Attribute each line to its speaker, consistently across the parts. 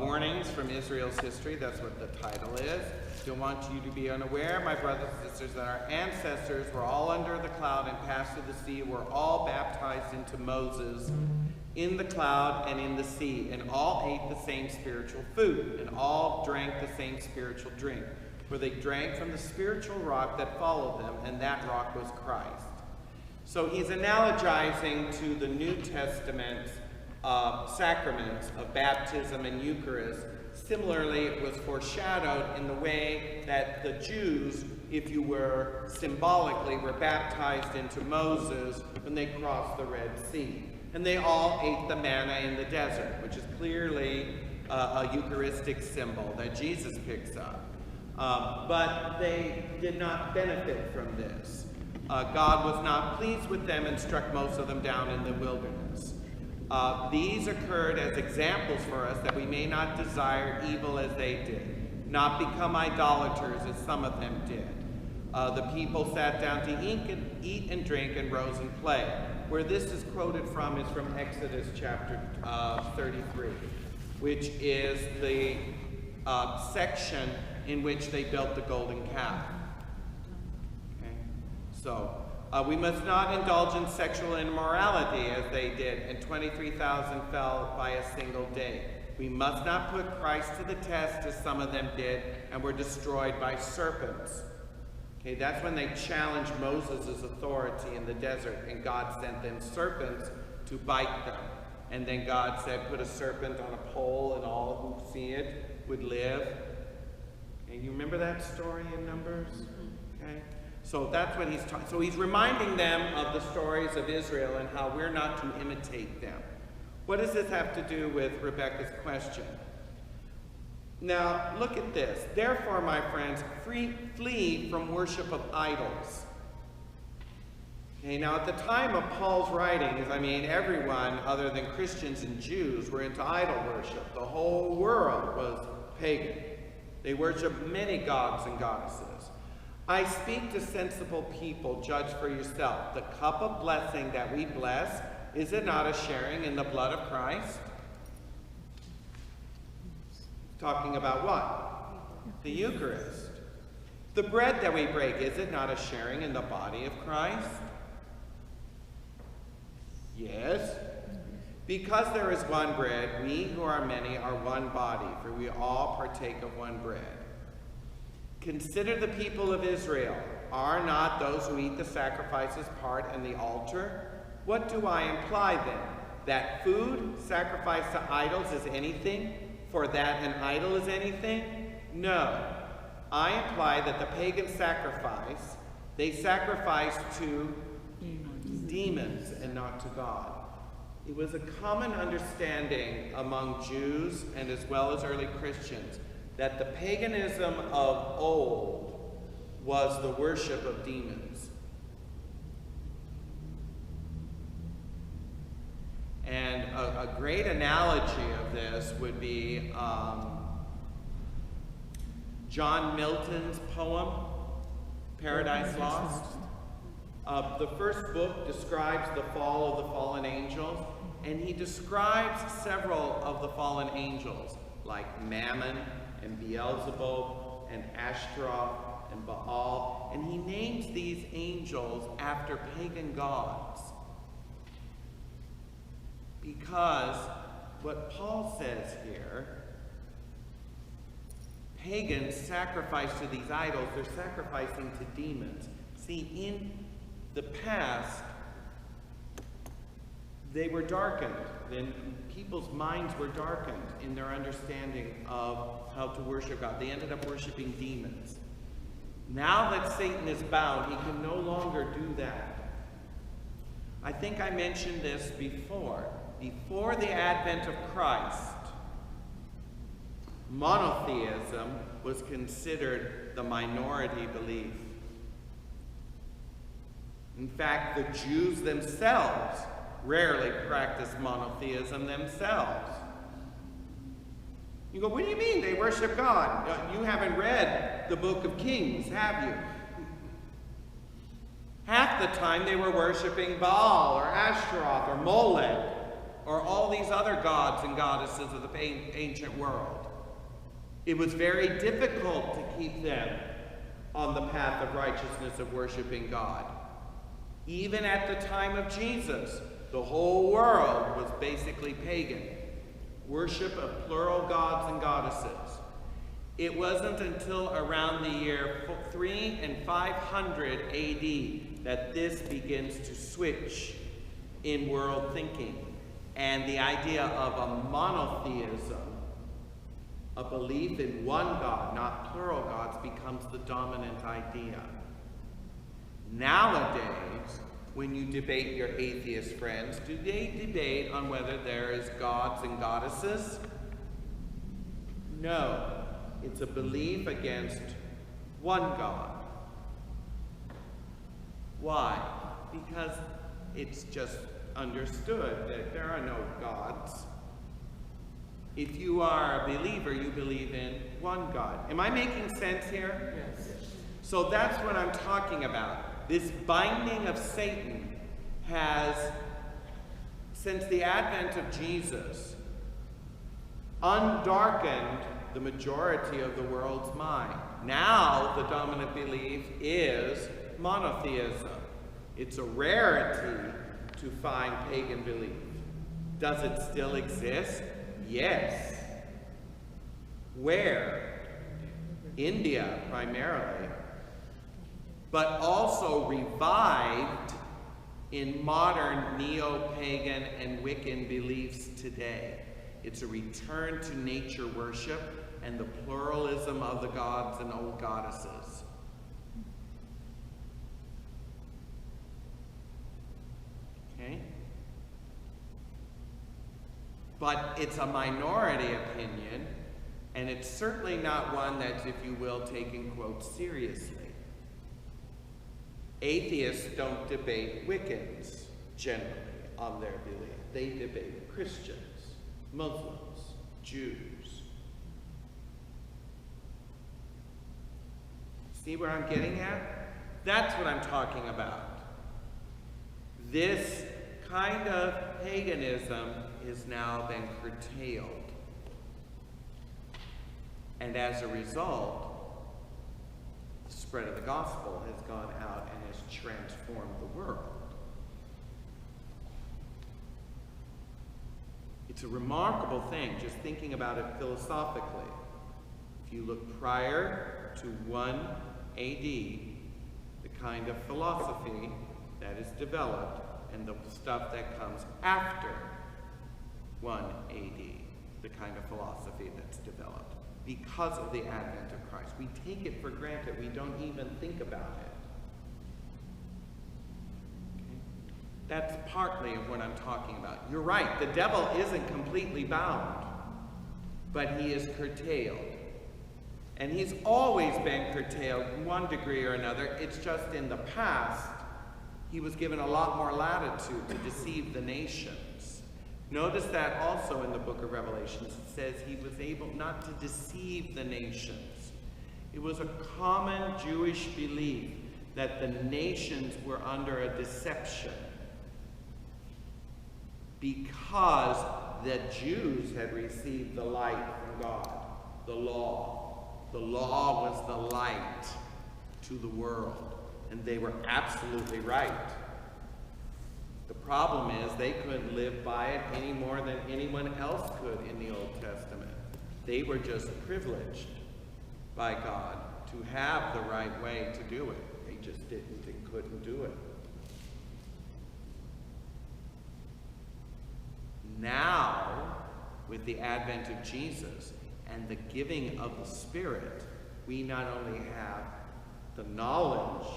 Speaker 1: warnings from Israel's history. That's what the title is. Don't want you to be unaware, my brothers and sisters, that our ancestors were all under the cloud and passed through the sea, were all baptized into Moses in the cloud and in the sea, and all ate the same spiritual food, and all drank the same spiritual drink. For they drank from the spiritual rock that followed them, and that rock was Christ. So he's analogizing to the New Testament sacraments of baptism and Eucharist. Similarly, it was foreshadowed in the way that the Jews, if you were symbolically, were baptized into Moses when they crossed the Red Sea. And they all ate the manna in the desert, which is clearly a Eucharistic symbol that Jesus picks up. But they did not benefit from this. God was not pleased with them and struck most of them down in the wilderness. These occurred as examples for us that we may not desire evil as they did, not become idolaters as some of them did. The people sat down to eat and drink and rose and play. Where this is quoted from is from Exodus chapter 33, which is the section in which they built the golden calf. Okay? So, we must not indulge in sexual immorality as they did, and 23,000 fell by a single day. We must not put Christ to the test as some of them did and were destroyed by serpents. Okay, that's when they challenged Moses' authority in the desert, and God sent them serpents to bite them. And then God said, put a serpent on a pole and all who see it would live. And you remember that story in Numbers? Okay. So that's what he's talking. So he's reminding them of the stories of Israel and how we're not to imitate them. What does this have to do with Rebecca's question? Now, look at this. Therefore, my friends, flee from worship of idols. Okay, now at the time of Paul's writings, I mean, everyone other than Christians and Jews were into idol worship. The whole world was pagan. They worshiped many gods and goddesses. I speak to sensible people, judge for yourself. The cup of blessing that we bless, is it not a sharing in the blood of Christ? Talking about what? The Eucharist. The bread that we break, is it not a sharing in the body of Christ? Yes. Because there is one bread, we who are many are one body, for we all partake of one bread. Consider the people of Israel. Are not those who eat the sacrifices part in the altar? What do I imply then? That food sacrificed to idols is anything? For that an idol is anything? No. I imply that the pagan sacrifice, they sacrificed to demons and not to God. It was a common understanding among Jews and as well as early Christians that the paganism of old was the worship of demons. And a great analogy of this would be John Milton's poem, Paradise Lost. The first book describes the fall of the fallen angels, and he describes several of the fallen angels, like Mammon and Beelzebub and Ashtaroth and Baal, and he names these angels after pagan gods. Because what Paul says here, pagans sacrifice to these idols, they're sacrificing to demons. See, in the past, they were darkened. Then people's minds were darkened in their understanding of how to worship God. They ended up worshiping demons. Now that Satan is bound, he can no longer do that. I think I mentioned this before. Before the advent of Christ, monotheism was considered the minority belief. In fact, the Jews themselves rarely practiced monotheism themselves. You go, what do you mean they worship God? You haven't read the book of Kings, have you? Half the time they were worshiping Baal or Ashtaroth or Molech or all these other gods and goddesses of the ancient world. It was very difficult to keep them on the path of righteousness of worshiping God. Even at the time of Jesus, the whole world was basically pagan. Worship of plural gods and goddesses. It wasn't until around the year 300 and 500 AD that this begins to switch in world thinking. And the idea of a monotheism, a belief in one God, not plural gods, becomes the dominant idea. Nowadays, when you debate your atheist friends, do they debate on whether there is gods and goddesses? No. It's a belief against one God. Why? Because it's just understood that there are no gods. If you are a believer, you believe in one God. Am I making sense here? Yes. So that's what I'm talking about. This binding of Satan has, since the advent of Jesus, undarkened the majority of the world's mind. Now the dominant belief is monotheism. It's a rarity to find pagan belief. Does it still exist? Yes. Where? India, primarily. But also revived in modern neo-pagan and Wiccan beliefs today. It's a return to nature worship and the pluralism of the gods and old goddesses. Okay? But it's a minority opinion, and it's certainly not one that's, if you will, taken, quote, seriously. Atheists don't debate Wiccans, generally, on their belief. They debate Christians, Muslims, Jews. See where I'm getting at? That's what I'm talking about. This kind of paganism is now been curtailed. And as a result, the spread of the gospel has gone out and has transformed the world. It's a remarkable thing, just thinking about it philosophically. If you look prior to 1 AD, the kind of philosophy that is developed, and the stuff that comes after 1 AD, the kind of philosophy that's developed, because of the advent of Christ. We take it for granted. We don't even think about it. Okay? That's partly of what I'm talking about. You're right, the devil isn't completely bound, but he is curtailed. And he's always been curtailed in one degree or another. It's just in the past, he was given a lot more latitude to deceive the nations. Notice that also in the book of Revelation. It says he was able not to deceive the nations. It was a common Jewish belief that the nations were under a deception because the Jews had received the light from God, the law. The law was the light to the world, and they were absolutely right. The problem is they couldn't live by it any more than anyone else could in the Old Testament. They were just privileged by God to have the right way to do it. They just didn't and couldn't do it. Now, with the advent of Jesus and the giving of the Spirit, we not only have the knowledge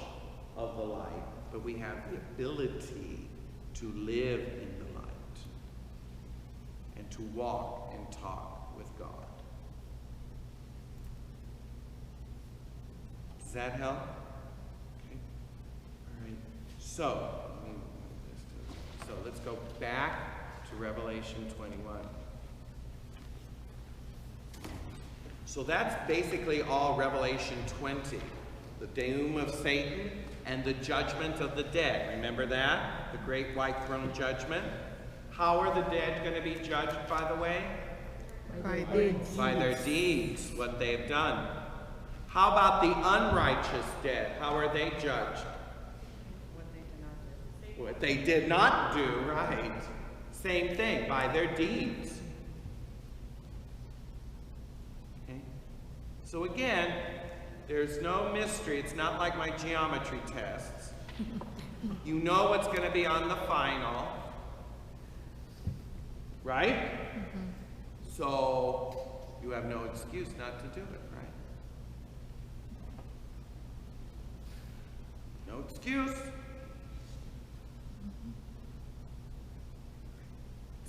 Speaker 1: of the light, but we have the ability to live in the light and to walk and talk with God. Does that help? Okay. All right. So let's go back to Revelation 21. So that's basically all Revelation 20. The doom of Satan and the judgment of the dead. Remember that? The great white throne judgment. How are the dead going to be judged, by the way?
Speaker 2: By deeds.
Speaker 1: By their deeds, what they've done. How about the unrighteous dead? How are they judged? What they did not do, right? Same thing, by their deeds. Okay? So again, there's no mystery. It's not like my geometry tests. You know what's going to be on the final, right?
Speaker 2: Mm-hmm.
Speaker 1: So you have no excuse not to do it, right? No excuse.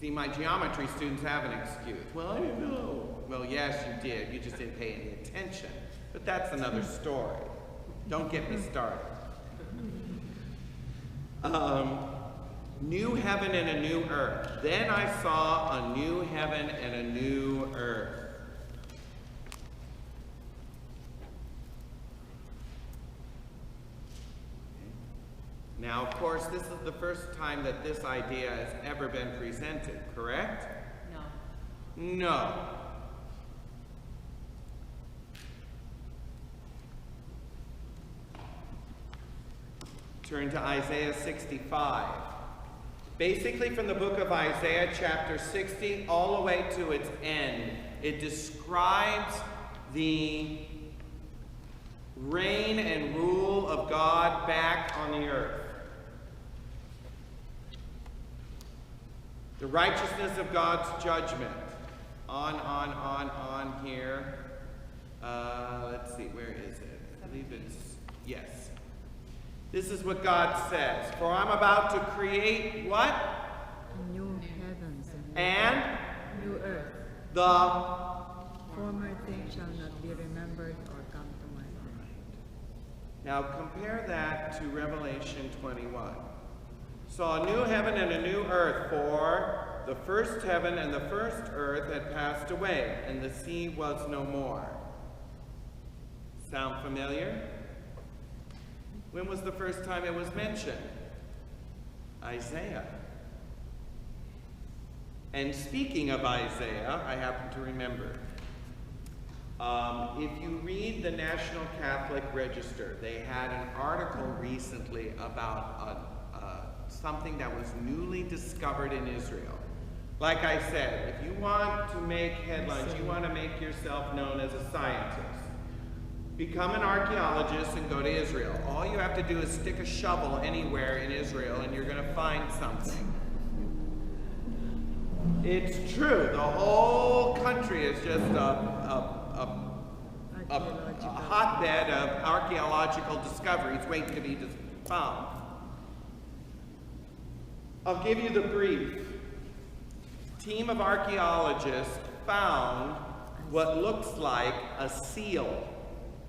Speaker 1: See, my geometry students have an excuse. Well, I didn't know. Well, yes, you did. You just didn't pay any attention. But that's another story. Don't get me started. New heaven and a new earth. Then I saw a new heaven and a new earth. Now, of course, this is the first time that this idea has ever been presented, correct?
Speaker 3: No.
Speaker 1: No. Turn to Isaiah 65. Basically, from the book of Isaiah, chapter 60, all the way to its end, it describes the reign and rule of God back on the earth. The righteousness of God's judgment. On here. Let's see, where is it? I believe it's, yes. This is what God says. For I'm about to create what?
Speaker 2: New heavens
Speaker 1: And
Speaker 2: new earth.
Speaker 1: the
Speaker 2: Former things shall not be remembered or come to mind.
Speaker 1: Now compare that to Revelation 21. Saw a new heaven and a new earth, for the first heaven and the first earth had passed away, and the sea was no more. Sound familiar? When was the first time it was mentioned? Isaiah. And speaking of Isaiah, I happen to remember. If you read the National Catholic Register, they had an article recently about something that was newly discovered in Israel. Like I said, if you want to make headlines, you want to make yourself known as a scientist, become an archaeologist and go to Israel. All you have to do is stick a shovel anywhere in Israel and you're going to find something. It's true. The whole country is just a hotbed of archaeological discoveries waiting to be found. I'll give you the brief. Team of archaeologists found what looks like a seal.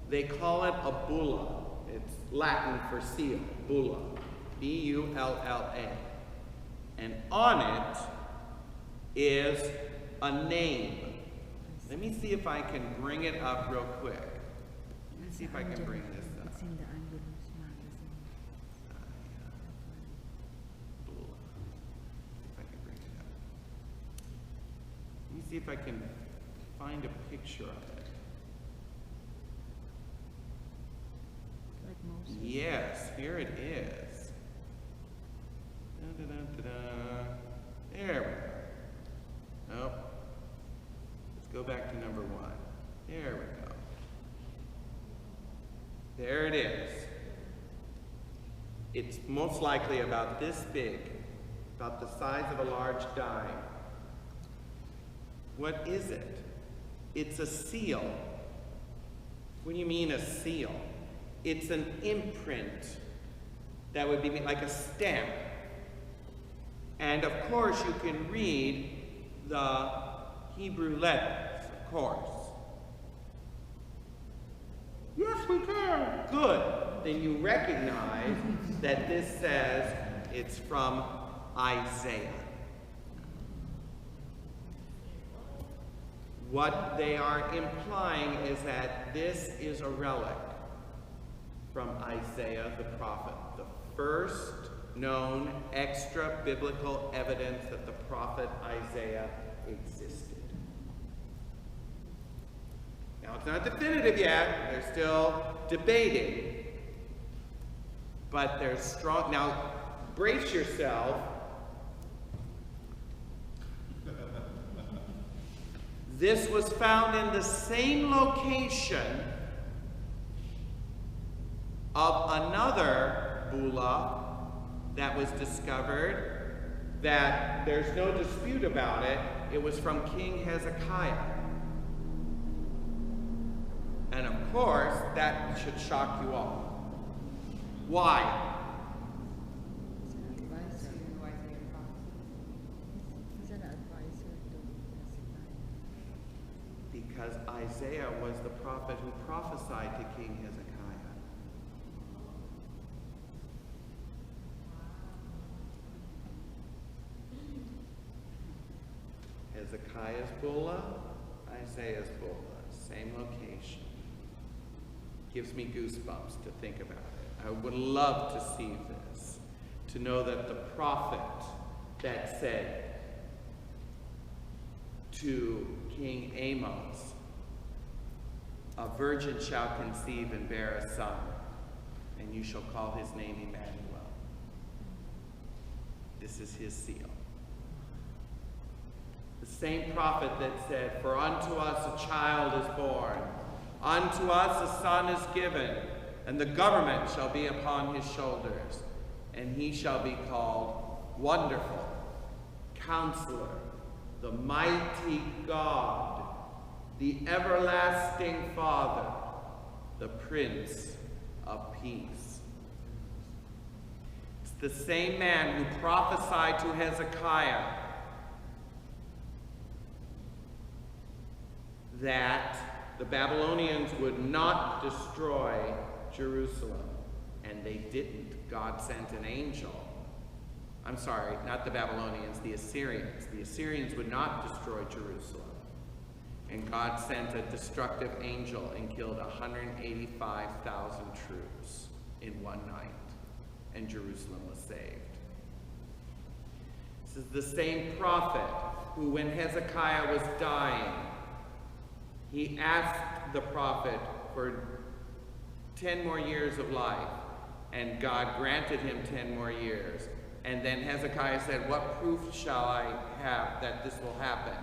Speaker 1: They call it a bulla. It's Latin for seal, bulla, B-U-L-L-A. And on it is a name. Let me see if I can bring it up real quick. Let me see if I can bring this up.
Speaker 2: It's in the Angelus magazine.
Speaker 1: Bulla. See if I can bring it up. Let me see if I can find a picture of it.
Speaker 2: Like Moses.
Speaker 1: Yes, here it is. Da-da-da-da-da. There we go. Nope. Let's go back to number 1. There we go. There it is. It's most likely about this big, about the size of a large dime. What is it? It's a seal. What do you mean a seal? It's an imprint that would be like a stamp. And of course you can read the Hebrew letters, of course. Yes, we can. Good. Then you recognize that this says it's from Isaiah. What they are implying is that this is a relic from Isaiah the prophet, the first known extra biblical evidence that the prophet Isaiah existed. Now, it's not definitive yet. They're still debating. But there's strong. Now, brace yourself. This was found in the same location of another bulla that was discovered, that there's no dispute about it. It was from King Hezekiah. And of course, that should shock you all. Why? Because Isaiah was the prophet who prophesied to King Hezekiah. Hezekiah's bulla, Isaiah's bulla, same location. Gives me goosebumps to think about it. I would love to see this, to know that the prophet that said to King Amos, "A virgin shall conceive and bear a son, and you shall call his name Emmanuel." This is his seal. The same prophet that said, "For unto us a child is born, unto us a son is given, and the government shall be upon his shoulders, and he shall be called Wonderful, Counselor, the Mighty God, the Everlasting Father, the Prince of Peace." It's the same man who prophesied to Hezekiah that the Babylonians would not destroy Jerusalem. And they didn't. God sent an angel. I'm sorry, not the Babylonians, the Assyrians. The Assyrians would not destroy Jerusalem. And God sent a destructive angel and killed 185,000 troops in one night. And Jerusalem was saved. This is the same prophet who, when Hezekiah was dying, he asked the prophet for 10 more years of life, and God granted him 10 more years. And then Hezekiah said, "What proof shall I have that this will happen?"